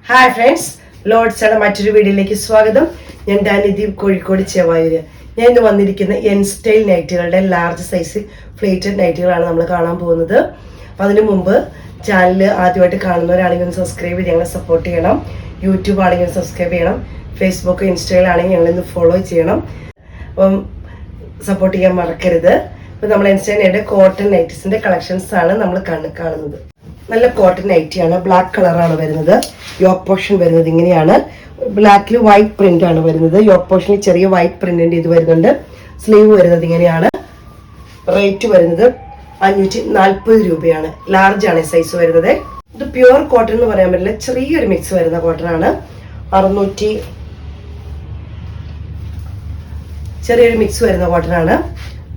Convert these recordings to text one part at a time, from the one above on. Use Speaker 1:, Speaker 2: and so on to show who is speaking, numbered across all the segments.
Speaker 1: Hi friends, ലോഡ്സാണ് മറ്റൊരു വീഡിയോയിലേക്ക് സ്വാഗതം. ഞാൻ ഡാനിദി, കോഴിക്കോട് ചെവായൂര്. ഞാൻ ഇന്ന് വന്നിരിക്കുന്ന എൻ സ്റ്റൈൽ നൈറ്റുകളുടെ ലാർജ് സൈസ് ഫ്ലേറ്റഡ് നൈറ്റുകളാണ് നമ്മൾ കാണാൻ പോകുന്നത്. അപ്പം അതിനു മുമ്പ് ചാനൽ ആദ്യമായിട്ട് കാണുന്നവരാണെങ്കിൽ ഒന്ന് സബ്സ്ക്രൈബ് ചെയ്ത് ഞങ്ങളെ സപ്പോർട്ട് ചെയ്യണം. യൂട്യൂബ് ആണെങ്കിൽ സബ്സ്ക്രൈബ് ചെയ്യണം. ഫേസ്ബുക്ക്, ഇൻസ്റ്റയിലാണെങ്കിൽ ഞങ്ങളിന്ന് ഫോളോ ചെയ്യണം. അപ്പം സപ്പോർട്ട് ചെയ്യാൻ മറക്കരുത്. അപ്പം നമ്മൾ എൻ സ്റ്റൈൽ നൈറ്റ് കോട്ടൺ നൈറ്റീസിന്റെ കളക്ഷൻസ് ആണ് നമ്മൾ കാണുന്നത്. നല്ല കോട്ടൺ നൈറ്റിയാണ്, ബ്ലാക്ക് കളറാണ് വരുന്നത്. യോക്ക് പോർഷൻ വരുന്നത് ഇങ്ങനെയാണ്. ബ്ലാക്കിൽ വൈറ്റ് പ്രിന്റ് ആണ് വരുന്നത്. യോക്ക് പോർഷനിൽ ചെറിയ വൈറ്റ് പ്രിന്റിന്റെ ഇത് വരുന്നുണ്ട്. സ്ലീവ് വരുന്നത് ഇങ്ങനെയാണ്. റേറ്റ് വരുന്നത് 540 രൂപയാണ്. ലാർജ് ആണ് സൈസ് വരുന്നത്. ഇത് പ്യുവർ കോട്ടൺ എന്ന് പറയാൻ പറ്റില്ല, ചെറിയൊരു മിക്സ് വരുന്ന കോട്ടൺ ആണ്. ചെറിയൊരു മിക്സ് വരുന്ന കോട്ടൺ ആണ്.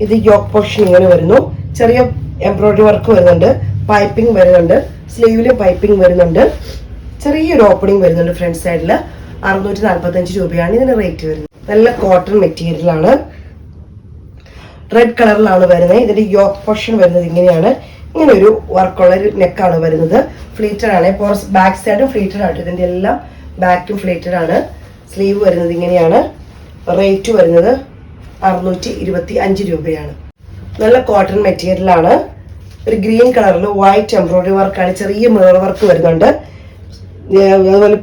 Speaker 1: ഇത് യോക്ക് പോർഷൻ ഇങ്ങനെ വരുന്നു. ചെറിയ എംബ്രോയിഡറി വർക്ക് വരുന്നുണ്ട്, പൈപ്പിംഗ് വരുന്നുണ്ട്, സ്ലീവില് പൈപ്പിംഗ് വരുന്നുണ്ട്, ചെറിയൊരു ഓപ്പണിംഗ് വരുന്നുണ്ട് ഫ്രണ്ട് സൈഡിൽ. 645 രൂപയാണ് ഇതിന് റേറ്റ് വരുന്നത്. നല്ല കോട്ടൺ മെറ്റീരിയൽ ആണ്. റെഡ് കളറിലാണ് വരുന്നത്. ഇതിന്റെ യോക്ക് പോർഷൻ വരുന്നത് ഇങ്ങനെയാണ്. ഇങ്ങനെ ഒരു വർക്കുള്ള ഒരു നെക്കാണ് വരുന്നത്. ഫ്ലീറ്റഡ് ആണ്. ബാക്ക് സൈഡും ഫ്ലീറ്റഡ് ആണ്. ഇതിന്റെ എല്ലാം ബാക്കും ഫ്ലീറ്റഡ് ആണ്. സ്ലീവ് വരുന്നത് ഇങ്ങനെയാണ്. റേറ്റ് വരുന്നത് 625 രൂപയാണ്. നല്ല കോട്ടൺ മെറ്റീരിയൽ ആണ്. ഒരു ഗ്രീൻ കളറിൽ വൈറ്റ് എംബ്രോയിഡറി വർക്കാണ്. ചെറിയ മിറർ വർക്ക് വരുന്നുണ്ട്. അതുപോലെ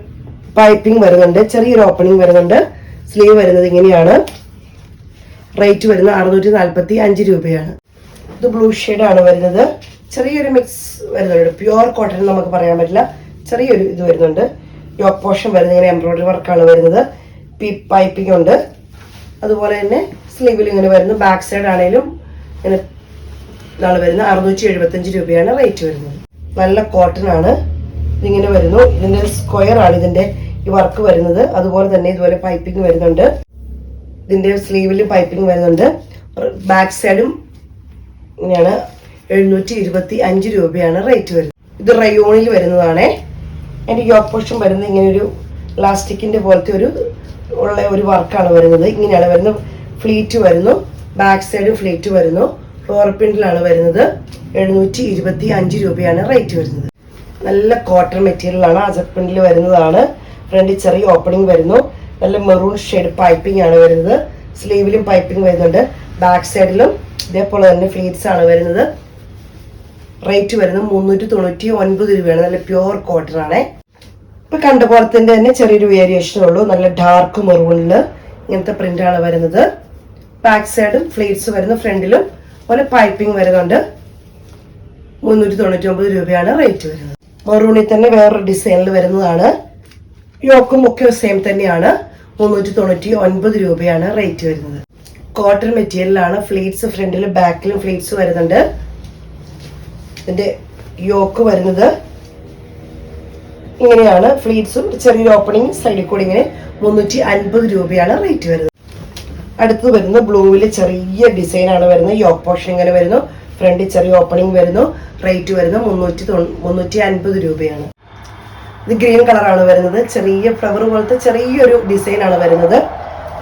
Speaker 1: പൈപ്പിംഗ് വരുന്നുണ്ട്. ചെറിയൊരു ഓപ്പണിംഗ് വരുന്നുണ്ട്. സ്ലീവ് വരുന്നത് ഇങ്ങനെയാണ്. റേറ്റ് വരുന്നത് 645 രൂപയാണ്. ഇത് ബ്ലൂ ആണ് വരുന്നത്. ചെറിയൊരു മിക്സ് വരുന്നുണ്ട്. പ്യുവർ കോട്ടൺ നമുക്ക് പറയാൻ പറ്റില്ല, ചെറിയൊരു ഇത് വരുന്നുണ്ട്. യോക്ക് പോർഷൻ വരുന്നത് ഇങ്ങനെ എംബ്രോയിഡറി വർക്കാണ് വരുന്നത്. പൈപ്പിംഗ് ഉണ്ട്. അതുപോലെ തന്നെ സ്ലീവിൽ ഇങ്ങനെ വരുന്നു. ബാക്ക് സൈഡ് ആണെങ്കിലും ഇങ്ങനെ ഇതാണ് വരുന്നത്. 675 രൂപയാണ് റേറ്റ് വരുന്നത്. നല്ല കോട്ടൺ ആണ്. ഇതിങ്ങനെ വരുന്നു. ഇതിന്റെ സ്ക്വയർ ആണ് ഇതിന്റെ ഈ വർക്ക് വരുന്നത്. അതുപോലെ തന്നെ ഇതുപോലെ പൈപ്പിംഗ് വരുന്നുണ്ട്. ഇതിന്റെ സ്ലീവിൽ പൈപ്പിംഗ് വരുന്നുണ്ട്. ബാക്ക് സൈഡും ഇങ്ങനെയാണ്. 725 രൂപയാണ് റേറ്റ് വരുന്നത്. ഇത് റയോണിൽ വരുന്നതാണ്. അതിന്റെ യോക്ക് പോർഷൻ വരുന്നത് ഇങ്ങനെ ഒരു പ്ലാസ്റ്റിക്കിന്റെ പോലത്തെ ഒരു വർക്കാണ് വരുന്നത്. ഇങ്ങനെയാണ് വരുന്നത്. ഫ്ലീറ്റ് വരുന്നു. ബാക്ക് സൈഡും ഫ്ലീറ്റ് വരുന്നു. ഫ്ലോർ പ്രിന്റിലാണ് വരുന്നത്. 725 രൂപയാണ് റേറ്റ് വരുന്നത്. നല്ല കോട്ടൺ മെറ്റീരിയൽ ആണ്. അജക് പ്രിന്റിൽ വരുന്നതാണ്. ഫ്രണ്ടിൽ ചെറിയ ഓപ്പണിംഗ് വരുന്നു. നല്ല മെറൂൺ ഷെയ്ഡ് പൈപ്പിംഗ് ആണ് വരുന്നത്. സ്ലീവിലും പൈപ്പിംഗ് വരുന്നുണ്ട്. ബാക്ക് സൈഡിലും ഇതേപോലെ തന്നെ ഫ്ലീറ്റ്സ് ആണ് വരുന്നത്. റേറ്റ് വരുന്നത് 399 രൂപയാണ്. നല്ല പ്യുവർ കോട്ടൺ ആണ്. ഇപ്പൊ കണ്ട പോലെ തന്നെ ചെറിയൊരു വേരിയേഷൻ ഉള്ളൂ. നല്ല ഡാർക്ക് മെറൂണില് ഇങ്ങനത്തെ പ്രിന്റ് ആണ് വരുന്നത്. ബാക്ക് സൈഡും ഫ്ലീറ്റ്സ് വരുന്നു. ഫ്രണ്ടിലും പോലെ പൈപ്പിംഗ് വരുന്നുണ്ട്. 399 രൂപയാണ് റേറ്റ് വരുന്നത്. മെറൂണിൽ തന്നെ വേറൊരു ഡിസൈനിൽ വരുന്നതാണ്. യോക്കും ഒക്കെ സെയിം തന്നെയാണ്. 399 രൂപയാണ് റേറ്റ് വരുന്നത്. കോട്ടൺ മെറ്റീരിയലാണ്. ഫ്ലീറ്റ്സ് ഫ്രണ്ടിലും ബാക്കിലും ഫ്ലീറ്റ്സ് വരുന്നുണ്ട്. ഇതിന്റെ യോക്ക് വരുന്നത് ഇങ്ങനെയാണ്. ഫ്ലീറ്റ്സും ചെറിയൊരു ഓപ്പണിംഗ് സൈഡിൽ കൂടി ഇങ്ങനെ 350 രൂപയാണ് റേറ്റ് വരുന്നത്. അടുത്ത് വരുന്നത് ബ്ലൂവില് ചെറിയ ഡിസൈൻ ആണ് വരുന്നത്. യോക്ക് പോർഷൻ ഇങ്ങനെ വരുന്നു. ഫ്രണ്ടിൽ ചെറിയ ഓപ്പണിംഗ് വരുന്നു. റേറ്റ് വരുന്നത് 350 രൂപയാണ്. ഇത് ഗ്രീൻ കളറാണ് വരുന്നത്. ചെറിയ ഫ്ലവർ പോലത്തെ ചെറിയൊരു ഡിസൈൻ ആണ് വരുന്നത്.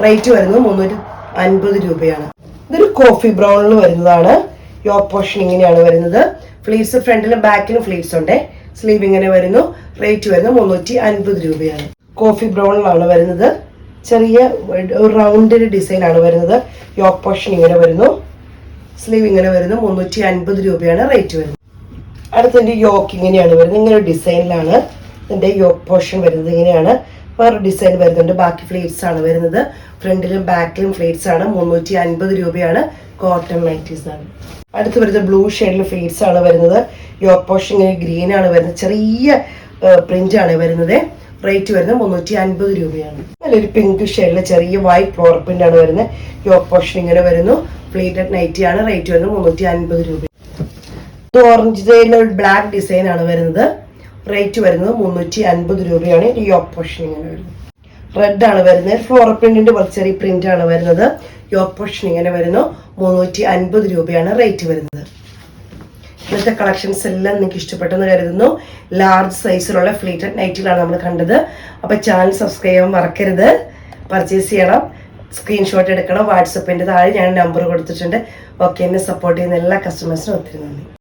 Speaker 1: റേറ്റ് വരുന്നത് 350 രൂപയാണ്. ഇതൊരു കോഫി ബ്രൗണിൽ വരുന്നതാണ്. യോക്ക് പോർഷൻ ഇങ്ങനെയാണ് വരുന്നത്. ഫ്ലീറ്റ്സ് ഫ്രണ്ടിലും ബാക്കിലും ഫ്ലീറ്റ്സ് ഉണ്ട്. സ്ലീവ് ഇങ്ങനെ വരുന്നു. റേറ്റ് വരുന്നത് 350 രൂപയാണ്. കോഫി ബ്രൗണിലാണ് വരുന്നത്. ചെറിയ റൗണ്ട് ഡിസൈൻ ആണ് വരുന്നത്. യോക്ക് പോർഷൻ ഇങ്ങനെ വരുന്നു. സ്ലീവ് ഇങ്ങനെ വരുന്നു. 350 രൂപയാണ് റേറ്റ് വരുന്നത്. അടുത്തതിന്റെ യോക്ക് ഇങ്ങനെയാണ് വരുന്നത്. ഇങ്ങനെ ഒരു ഡിസൈനിലാണ് ഇതിന്റെ യോക്ക് പോർഷൻ വരുന്നത്. ഇങ്ങനെയാണ്. വേറെ ഡിസൈൻ വരുന്നുണ്ട്. ബാക്കി ഫ്ലീറ്റ്സ് ആണ് വരുന്നത്. ഫ്രണ്ടിലും ബാക്കിലും ഫ്ലീറ്റ്സ് ആണ്. 350 രൂപയാണ്. കോട്ടൺ നൈറ്റീസ് ആണ്. അടുത്ത് വരുന്നത് ബ്ലൂ ഷെയ്ഡിൽ ഫ്ലീറ്റ്സ് ആണ് വരുന്നത്. യോക്ക് പോർഷൻ ഇങ്ങനെ ഗ്രീൻ ആണ് വരുന്നത്. ചെറിയ പ്രിന്റ് ആണ് വരുന്നത്. റേറ്റ് വരുന്നത് 350 രൂപയാണ്. നല്ലൊരു പിങ്ക് ഷെയ്ഡിൽ ചെറിയ വൈറ്റ് ഫ്ലോർ പ്രിന്റ് ആണ് വരുന്നത്. യോക്ക് പോർഷൻ ഇങ്ങനെ വരുന്നു. പ്ലേറ്റഡ് നൈറ്റി ആണ്. റേറ്റ് വരുന്നത് 350 രൂപ. ഇത് ഓറഞ്ച് ഒരു ബ്ലാക്ക് ഡിസൈൻ ആണ് വരുന്നത്. റേറ്റ് വരുന്നത് 350 രൂപയാണ്. ഈ യോക്ക് പോർഷൻ ഇങ്ങനെ വരുന്നത്. റെഡ് ആണ് വരുന്നത്. ഫ്ലോർ പ്രിന്റിന്റെ ചെറിയ പ്രിന്റ് ആണ് വരുന്നത്. യോക്ക് പോർഷൻ ഇങ്ങനെ വരുന്നു. 350 രൂപയാണ് റേറ്റ് വരുന്നത്. ഇന്നത്തെ കളക്ഷൻസ് എല്ലാം നിങ്ങൾക്ക് ഇഷ്ടപ്പെട്ടെന്ന് കരുതുന്നു. ലാർജ് സൈസിലുള്ള ഫ്ലീറ്റഡ് നൈറ്റിലാണ് നമ്മൾ കണ്ടത്. അപ്പോൾ ചാനൽ സബ്സ്ക്രൈബ് ചെയ്യാൻ മറക്കരുത്. പർച്ചേസ് ചെയ്യണം. സ്ക്രീൻഷോട്ട് എടുക്കണം. വാട്സപ്പിൻ്റെ താഴെ ഞാൻ നമ്പർ കൊടുത്തിട്ടുണ്ട്. ഓക്കെ, എന്നെ സപ്പോർട്ട് ചെയ്യുന്ന എല്ലാ കസ്റ്റമേഴ്സിനും ഒത്തിരി നന്ദി.